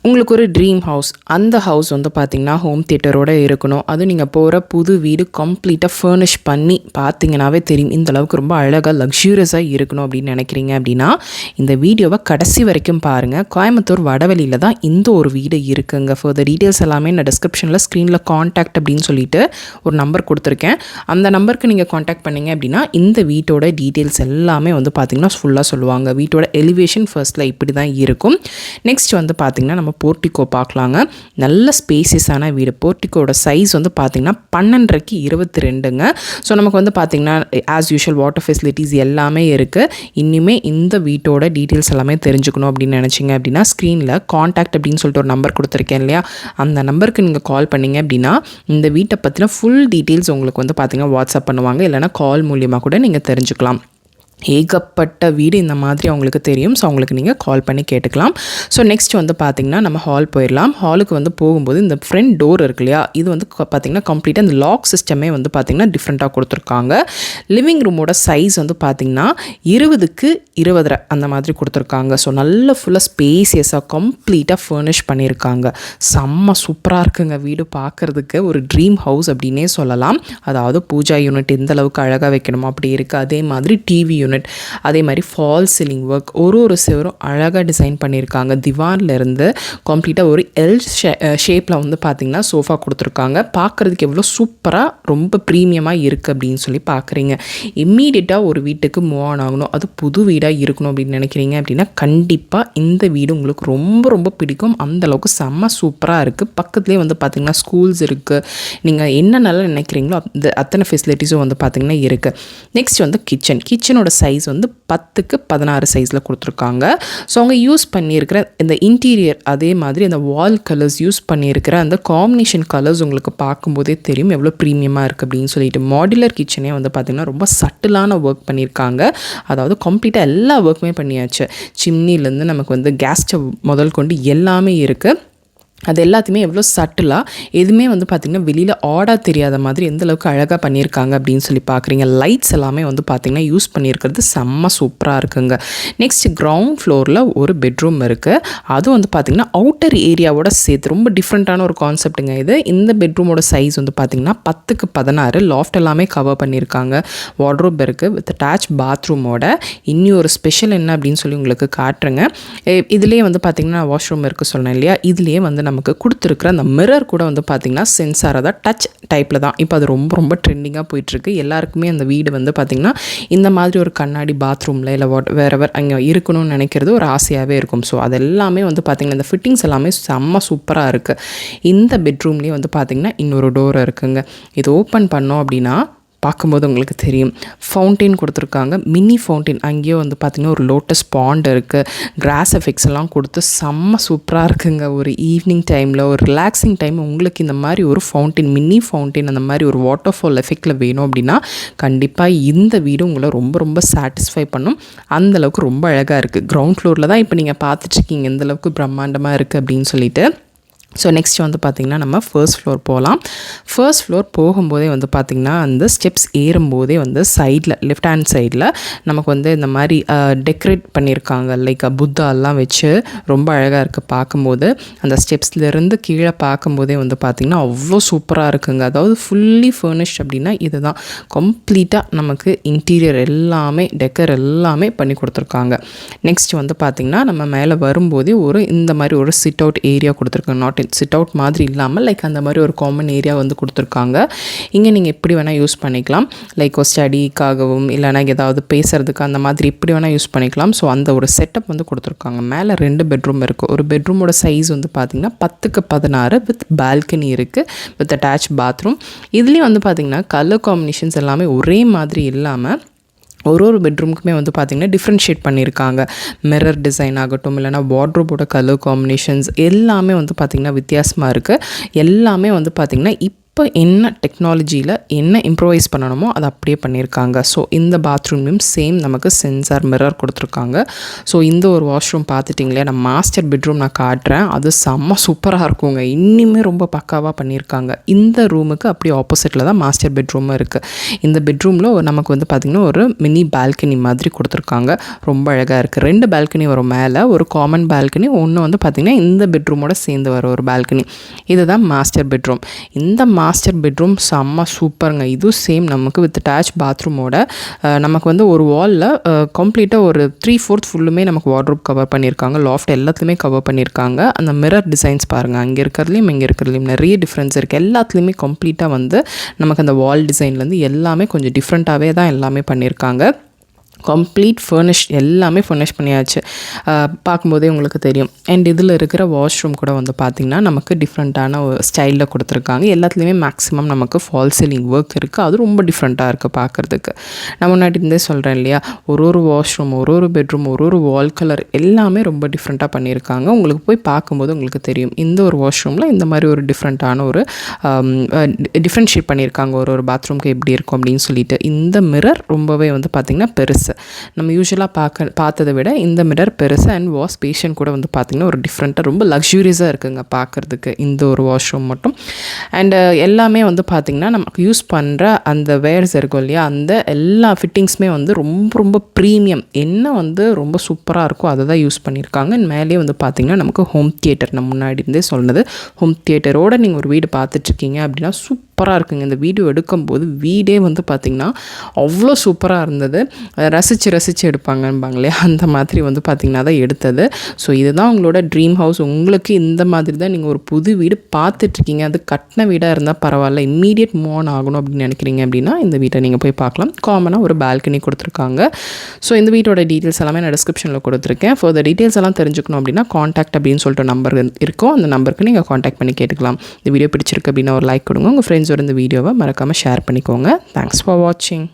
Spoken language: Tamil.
உங்களுக்கு ஒரு ட்ரீம் ஹவுஸ், அந்த ஹவுஸ் வந்து பார்த்திங்கன்னா ஹோம் தியேட்டரோடு இருக்கணும். அதுவும் நீங்கள் போகிற புது வீடு கம்ப்ளீட்டாக ஃபர்னிஷ் பண்ணி பார்த்தீங்கன்னாவே தெரியும் இந்த அளவுக்கு ரொம்ப அழகாக லக்ஸூரியஸாக இருக்கணும் அப்படின்னு நினைக்கிறீங்க அப்படின்னா இந்த வீடியோவை கடைசி வரைக்கும் பாருங்கள். கோயம்புத்தூர் வடவழியில் தான் இந்த ஒரு வீடு இருக்குங்க. ஃபர்தர் டீட்டெயில்ஸ் எல்லாமே நான் டிஸ்கிரிப்ஷனில் ஸ்க்ரீனில் காண்டாக்ட் அப்படின்னு சொல்லிட்டு ஒரு நம்பர் கொடுத்துருக்கேன். அந்த நம்பருக்கு நீங்கள் காண்டாக்ட் பண்ணிங்க அப்படின்னா இந்த வீட்டோட டீட்டெயில்ஸ் எல்லாமே வந்து பார்த்திங்கன்னா ஃபுல்லாக சொல்லுவாங்க. வீட்டோட எலிவேஷன் ஃபர்ஸ்ட்டில் இப்படி தான் இருக்கும். நெக்ஸ்ட் வந்து பார்த்திங்கன்னா நம்ம போர்ட்டிகோ பார்க்கலாங்க. நல்ல ஸ்பேசியஸான வீடு. போர்ட்டிகோட சைஸ் வந்து பார்த்திங்கன்னா 12க்கு 22ங்க. ஸோ நமக்கு வந்து பார்த்திங்கன்னா ஆஸ் யூஷுவல் வாட்டர் ஃபெசிலிட்டிஸ் எல்லாமே இருக்குது. இன்னுமே இந்த வீட்டோட டீட்டெயில்ஸ் எல்லாமே தெரிஞ்சுக்கணும் அப்படின்னு நினச்சிங்க அப்படின்னா ஸ்க்ரீனில் காண்டாக்ட் அப்படின்னு சொல்லிட்டு ஒரு நம்பர் கொடுத்துருக்கேன் இல்லையா, அந்த நம்பருக்கு நீங்கள் கால் பண்ணிங்க அப்படின்னா இந்த வீட்டை பற்றின ஃபுல் டீட்டெயில்ஸ் உங்களுக்கு வந்து பார்த்திங்கன்னா வாட்ஸ்அப் பண்ணுவாங்க. இல்லைனா கால் மூலியமாக கூட நீங்கள் தெரிஞ்சுக்கலாம். ஏகப்பட்ட வீடு இந்த மாதிரி அவங்களுக்கு தெரியும். ஸோ அவங்களுக்கு நீங்கள் கால் பண்ணி கேட்டுக்கலாம். ஸோ நெக்ஸ்ட் வந்து பார்த்திங்கன்னா நம்ம ஹால் போயிடலாம். ஹாலுக்கு வந்து போகும்போது இந்த ஃப்ரண்ட் டோர் இருக்கு இல்லையா, இது வந்து பார்த்திங்கன்னா கம்ப்ளீட்டாக இந்த லாக் சிஸ்டமே வந்து பார்த்திங்கன்னா டிஃப்ரெண்ட்டாக கொடுத்துருக்காங்க. லிவிங் ரூமோட சைஸ் வந்து பார்த்திங்கன்னா 20க்கு 20 அந்த மாதிரி கொடுத்துருக்காங்க. ஸோ நல்ல ஃபுல்லாக ஸ்பேசியஸாக கம்ப்ளீட்டாக ஃபர்னிஷ் பண்ணியிருக்காங்க. செம்ம சூப்பராக இருக்குங்க வீடு பார்க்குறதுக்கு. ஒரு ட்ரீம் ஹவுஸ் அப்படின்னே சொல்லலாம். அதாவது பூஜா யூனிட் எந்த அளவுக்கு அழகாக வைக்கணுமோ அப்படி இருக்குது. அதே மாதிரி டிவி யூனிட், அதே மாதிரி ஃபால் சீலிங் ஒர்க், ஒரு சிவரும் அழகாக டிசைன் பண்ணியிருக்காங்க. திவான்லேருந்து கம்ப்ளீட்டாக ஒரு எல் ஷேப்பில் வந்து பார்த்திங்கன்னா சோஃபா கொடுத்துருக்காங்க. பார்க்குறதுக்கு எவ்வளோ சூப்பராக ரொம்ப ப்ரீமியமாக இருக்குது அப்படின்னு சொல்லி பார்க்குறீங்க. இம்மீடியட்டாக ஒரு வீட்டுக்கு மூவ் ஆன் ஆகணும், அது புது வீடாக இருக்கணும் அப்படின்னு நினைக்கிறீங்க அப்படின்னா கண்டிப்பாக இந்த வீடு உங்களுக்கு ரொம்ப ரொம்ப பிடிக்கும். அந்தளவுக்கு செம்ம சூப்பராக இருக்குது. பக்கத்துலேயே வந்து பார்த்திங்கன்னா ஸ்கூல்ஸ் இருக்குது. நீங்கள் என்னென்னலாம் நினைக்கிறீங்களோ அத்தனை ஃபெசிலிட்டிஸும் வந்து பார்த்திங்கன்னா இருக்குது. நெக்ஸ்ட் வந்து கிச்சனோட சைஸ் வந்து 10க்கு 16 சைஸில் கொடுத்துருக்காங்க. ஸோ அவங்க யூஸ் பண்ணியிருக்கிற இந்த இன்டீரியர், அதே மாதிரி அந்த வால் கலர்ஸ் யூஸ் பண்ணியிருக்கிற அந்த காம்பினேஷன் கலர்ஸ் உங்களுக்கு பார்க்கும்போதே தெரியும் எவ்வளோ ப்ரீமியமாக இருக்குது அப்படின்னு சொல்லிட்டு. மாடுலர் கிச்சனே வந்து பார்த்திங்கன்னா ரொம்ப சட்டிலான ஒர்க் பண்ணியிருக்காங்க. அதாவது கம்ப்ளீட்டாக எல்லா ஒர்க்குமே பண்ணியாச்சு. சிம்னிலேருந்து நமக்கு வந்து கேஸ் ஸ்டவ் முதல் கொண்டு எல்லாமே இருக்குது. அது எல்லாத்தையுமே எவ்வளோ சட்டிலாக எதுவுமே வந்து பார்த்திங்கன்னா வெளியில் ஆடாக தெரியாத மாதிரி எந்த அளவுக்கு அழகாக பண்ணியிருக்காங்க அப்படின்னு சொல்லி பார்க்குறீங்க. லைட்ஸ் எல்லாமே வந்து பார்த்திங்கன்னா யூஸ் பண்ணியிருக்கிறது செம்ம சூப்பராக இருக்குங்க. நெக்ஸ்ட் கிரவுண்ட் ஃப்ளோரில் ஒரு பெட்ரூம் இருக்குது. அதுவும் வந்து பார்த்திங்கன்னா அவுட்டர் ஏரியாவோட சேர்த்து ரொம்ப டிஃப்ரெண்ட்டான ஒரு கான்செப்ட்டுங்க இது. இந்த பெட்ரூமோட சைஸ் வந்து பார்த்திங்கன்னா 10க்கு 16. லாஃப்ட் எல்லாமே கவர் பண்ணியிருக்காங்க. வார்ட்ரோப் இருக்குது வித் அட்டாச் பாத்ரூமோட. இன்னி ஒரு ஸ்பெஷல் என்ன அப்படின்னு சொல்லி உங்களுக்கு காட்டுறேங்க. இதுலேயே வந்து பார்த்திங்கன்னா வாஷ்ரூம் இருக்குது சொன்னேன் இல்லையா, இதுலேயே வந்து நமக்கு கொடுத்துருக்குற அந்த மிரர் கூட வந்து பார்த்திங்கன்னா சென்சாராக தான், டச் டைப்பில் தான். இப்போ அது ரொம்ப ரொம்ப ட்ரெண்டிங்காக போயிட்டுருக்கு. எல்லாருக்குமே அந்த வீடு வந்து பார்த்திங்கன்னா இந்த மாதிரி ஒரு கண்ணாடி பாத்ரூமில் இல்லை வேறவர் அங்கே இருக்கணும்னு நினைக்கிறது ஒரு ஆசையாகவே இருக்கும். ஸோ அது எல்லாமே வந்து பார்த்திங்கன்னா இந்த ஃபிட்டிங்ஸ் எல்லாமே செம்ம சூப்பராக இருக்குது. இந்த பெட்ரூம்லேயே வந்து பார்த்திங்கன்னா இன்னொரு டோர் இருக்குங்க. இது ஓப்பன் பண்ணோம் அப்படின்னா பார்க்கும்போது உங்களுக்கு தெரியும் ஃபவுண்டெயின் கொடுத்துருக்காங்க. மினி ஃபவுண்டெயின், அங்கேயே வந்து பார்த்திங்கன்னா ஒரு லோட்டஸ் பாண்ட் இருக்குது. கிராஸ் எஃபெக்ட்ஸ் எல்லாம் கொடுத்து செம்ம சூப்பராக இருக்குங்க. ஒரு ஈவினிங் டைமில் ஒரு ரிலாக்ஸிங் டைம் உங்களுக்கு இந்த மாதிரி ஒரு ஃபவுண்டெயின், மினி ஃபவுண்டெயின் அந்த மாதிரி ஒரு வாட்டர் ஃபால் எஃபெக்டில் வேணும் அப்படின்னா கண்டிப்பாக இந்த வீடு உங்களை ரொம்ப ரொம்ப சாட்டிஸ்ஃபை பண்ணும். அந்தளவுக்கு ரொம்ப அழகாக இருக்குது. கிரவுண்ட் ஃப்ளோரில் தான் இப்போ நீங்கள் பார்த்துட்ருக்கீங்க எந்தளவுக்கு பிரம்மாண்டமாக இருக்குது அப்படின்னு சொல்லிட்டு. ஸோ நெக்ஸ்ட் வந்து பார்த்திங்கன்னா நம்ம ஃபர்ஸ்ட் ஃப்ளோர் போகலாம். ஃபர்ஸ்ட் ஃப்ளோர் போகும்போதே வந்து பார்த்திங்கன்னா அந்த ஸ்டெப்ஸ் ஏறும்போதே வந்து சைடில் லெஃப்ட் ஹேண்ட் சைடில் நமக்கு வந்து இந்த மாதிரி டெக்கரேட் பண்ணியிருக்காங்க. லைக் புத்தாலாம் வச்சு ரொம்ப அழகாக இருக்குது பார்க்கும்போது. அந்த ஸ்டெப்ஸ்லேருந்து கீழே பார்க்கும்போதே வந்து பார்த்திங்கன்னா அவ்வளோ சூப்பராக இருக்குங்க. அதாவது ஃபுல்லி ஃபர்னிஷ்ட் அப்படின்னா இது தான். கம்ப்ளீட்டாக நமக்கு இன்டீரியர் எல்லாமே டெக்கர் எல்லாமே பண்ணி கொடுத்துருக்காங்க. நெக்ஸ்ட் வந்து பார்த்திங்கன்னா நம்ம மேலே வரும்போதே இந்த மாதிரி ஒரு சிட் அவுட் ஏரியா கொடுத்துருக்காங்க. நாட் சிட் அவுட் மாதிரி இல்லாமல் லைக் அந்த மாதிரி ஒரு காமன் ஏரியா வந்து கொடுத்துருக்காங்க. இங்கே நீங்கள் எப்படி வேணால் யூஸ் பண்ணிக்கலாம். லைக் ஒரு ஸ்டடிக்காகவும் இல்லைனா ஏதாவது பேசுகிறதுக்கு அந்த மாதிரி எப்படி வேணால் யூஸ் பண்ணிக்கலாம். ஸோ அந்த ஒரு செட்டப் வந்து கொடுத்துருக்காங்க. மேலே 2 பெட்ரூம் இருக்குது. ஒரு பெட்ரூமோட சைஸ் வந்து பார்த்திங்கன்னா 10க்கு 16 வித் பால்கனி இருக்குது வித் அட்டாச் பாத்ரூம். இதுலேயும் வந்து பார்த்திங்கன்னா கலர் காம்பினேஷன்ஸ் எல்லாமே ஒரே மாதிரி இல்லாமல் ஒரு பெட்ரூமுக்குமே வந்து பார்த்திங்கன்னா டிஃப்ரென்ஷியேட் பண்ணியிருக்காங்க. மிரர் டிசைன் ஆகட்டும் இல்லைனா வார்ட்ரோபோட கலர் காம்பினேஷன்ஸ் எல்லாமே வந்து பார்த்திங்கன்னா வித்தியாசமாக இருக்குது. எல்லாமே வந்து பார்த்திங்கன்னா இப்போ இப்போ என்ன டெக்னாலஜியில் என்ன இம்ப்ரூவைஸ் பண்ணணுமோ அதை அப்படியே பண்ணியிருக்காங்க. ஸோ இந்த பாத்ரூம்லேயும் சேம் நமக்கு சென்சார் மிரர் கொடுத்துருக்காங்க. ஸோ இந்த ஒரு வாஷ்ரூம் பார்த்துட்டிங்களே, நான் மாஸ்டர் பெட்ரூம் நான் காட்டுறேன். அது செம்ம சூப்பராக இருக்குங்க. இன்னுமே ரொம்ப பக்காவாக பண்ணியிருக்காங்க. இந்த ரூமுக்கு அப்படியே ஆப்போசிட்டில் தான் மாஸ்டர் பெட்ரூமும் இருக்குது. இந்த பெட்ரூமில் நமக்கு வந்து பார்த்திங்கன்னா ஒரு மினி பால்கனி மாதிரி கொடுத்துருக்காங்க. ரொம்ப அழகாக இருக்குது. 2 பால்கனி வரும். மேலே ஒரு காமன் பால்கனி, ஒன்று வந்து பார்த்திங்கன்னா இந்த பெட்ரூமோட சேர்ந்து வர ஒரு பால்கனி. இதுதான் மாஸ்டர் பெட்ரூம். இந்த மாஸ்டர் பெட்ரூம் செம்ம சூப்பருங்க. இதுவும் சேம் நமக்கு வித் அட்டாச் பாத்ரூமோட நமக்கு வந்து ஒரு வாலில் கம்ப்ளீட்டாக ஒரு 3/4 ஃபுல்லுமே நமக்கு வார்ட்ரோப் கவர் பண்ணியிருக்காங்க. லாஃப்ட் எல்லாத்துலேயுமே கவர் பண்ணியிருக்காங்க. அந்த மிரர் டிசைன்ஸ் பாருங்கள், அங்கே இருக்கிறதுலையும் இங்கே இருக்கிறதுலையும் நிறைய டிஃப்ரென்ஸ் இருக்குது. எல்லாத்துலேயுமே கம்ப்ளீட்டாக வந்து நமக்கு அந்த வால் டிசைன்லேருந்து எல்லாமே கொஞ்சம் டிஃப்ரெண்ட்டாகவே தான் எல்லாமே பண்ணியிருக்காங்க. கம்ப்ளீட் ஃபர்னிஷ், எல்லாமே ஃபர்னிஷ் பண்ணியாச்சு. பார்க்கும்போதே உங்களுக்கு தெரியும். அண்ட் இதில் இருக்கிற வாஷ்ரூம் கூட வந்து பார்த்திங்கன்னா நமக்கு டிஃப்ரெண்ட்டான ஒரு ஸ்டைலில் கொடுத்துருக்காங்க. எல்லாத்துலேயுமே மேக்ஸிமம் நமக்கு ஃபால் சீலிங் ஒர்க் இருக்குது. அது ரொம்ப டிஃப்ரெண்ட்டாக இருக்குது பார்க்குறதுக்கு. நான் முன்னாடி இருந்தே சொல்கிறேன் இல்லையா, ஒரு வாஷ்ரூம், ஒரு பெட்ரூம், ஒரு வால் கலர் எல்லாமே ரொம்ப டிஃப்ரெண்ட்டாக பண்ணியிருக்காங்க. உங்களுக்கு போய் பார்க்கும்போது உங்களுக்கு தெரியும். இந்த ஒரு வாஷ்ரூமில் இந்த மாதிரி ஒரு டிஃப்ரெண்ட்டான ஒரு டிஃப்ரென்ஷியேட் பண்ணியிருக்காங்க. ஒரு பாத்ரூம்க்கு எப்படி இருக்கும் அப்படின்னு சொல்லிட்டு. இந்த மிரர் ரொம்பவே வந்து பார்த்திங்கன்னா பெருசு. நம்ம யூஸ்வலாக பார்த்ததை விட இந்த மிரர் பெருசு. அண்ட் வாஷ் பேஷன் கூட வந்து பார்த்திங்கன்னா ஒரு டிஃப்ரெண்ட்டாக ரொம்ப லக்ஸூரியஸாக இருக்குங்க பார்க்குறதுக்கு இந்த ஒரு வாஷ்ரூம் மட்டும். அண்டு எல்லாமே வந்து பார்த்திங்கன்னா நமக்கு யூஸ் பண்ணுற அந்த வேர்ஸ் இருக்கும் இல்லையா, அந்த எல்லா ஃபிட்டிங்ஸுமே வந்து ரொம்ப ரொம்ப ப்ரீமியம். என்ன வந்து ரொம்ப சூப்பராக இருக்கோ அதை தான் யூஸ் பண்ணியிருக்காங்க. அண்ட் மேலேயே வந்து பார்த்திங்கன்னா நமக்கு ஹோம் தியேட்டர், நம்ம முன்னாடி இருந்தே சொன்னது, ஹோம் தியேட்டரோடு நீங்கள் ஒரு வீடு பார்த்துட்ருக்கீங்க அப்படின்னா சூப்பராக இருக்குங்க. இந்த வீடியோ எடுக்கும்போது வீடே வந்து பார்த்திங்கன்னா அவ்வளோ சூப்பராக இருந்தது. ரசித்து எடுப்பாங்கன்பாங்களே, அந்த மாதிரி வந்து பார்த்திங்கன்னா தான் எடுத்தது. ஸோ இதுதான் உங்களோட ட்ரீம் ஹவுஸ். உங்களுக்கு இந்த மாதிரி தான் நீங்கள் ஒரு புது வீடு பார்த்துட்ருக்கீங்க, அது கட்டின வீடாக இருந்தால் பரவாயில்ல, இம்மீடியட் மூவ் ஆன் ஆகணும் அப்படின்னு நினைக்கிறீங்க அப்படின்னா இந்த வீட்டை நீங்கள் போய் பார்க்கலாம். காமனாக ஒரு பால்கனி கொடுத்துருக்காங்க. ஸோ இந்த வீட்டோட டீட்டெயில்ஸ் எல்லாமே நான் டிஸ்கிரிப்ஷனில் கொடுத்துருக்கேன். ஃபார் த டீட்டெயில்ஸ் எல்லாம் தெரிஞ்சுக்கணும் அப்படின்னா காண்டாக்ட் அப்படின்னு சொல்லிட்டு நம்பர் இருக்கும். அந்த நம்பருக்கு நீங்கள் காண்டாக்ட் பண்ணி கேட்டுக்கலாம். இந்த வீடியோ பிடிச்சிருக்கு அப்படின்னா ஒரு லைக் கொடுங்க. உங்கள் ஃப்ரெண்ட்ஸோட இந்த வீடியோவை மறக்காமல் ஷேர் பண்ணிக்கோங்க. தேங்க்ஸ் ஃபார் வாட்சிங்.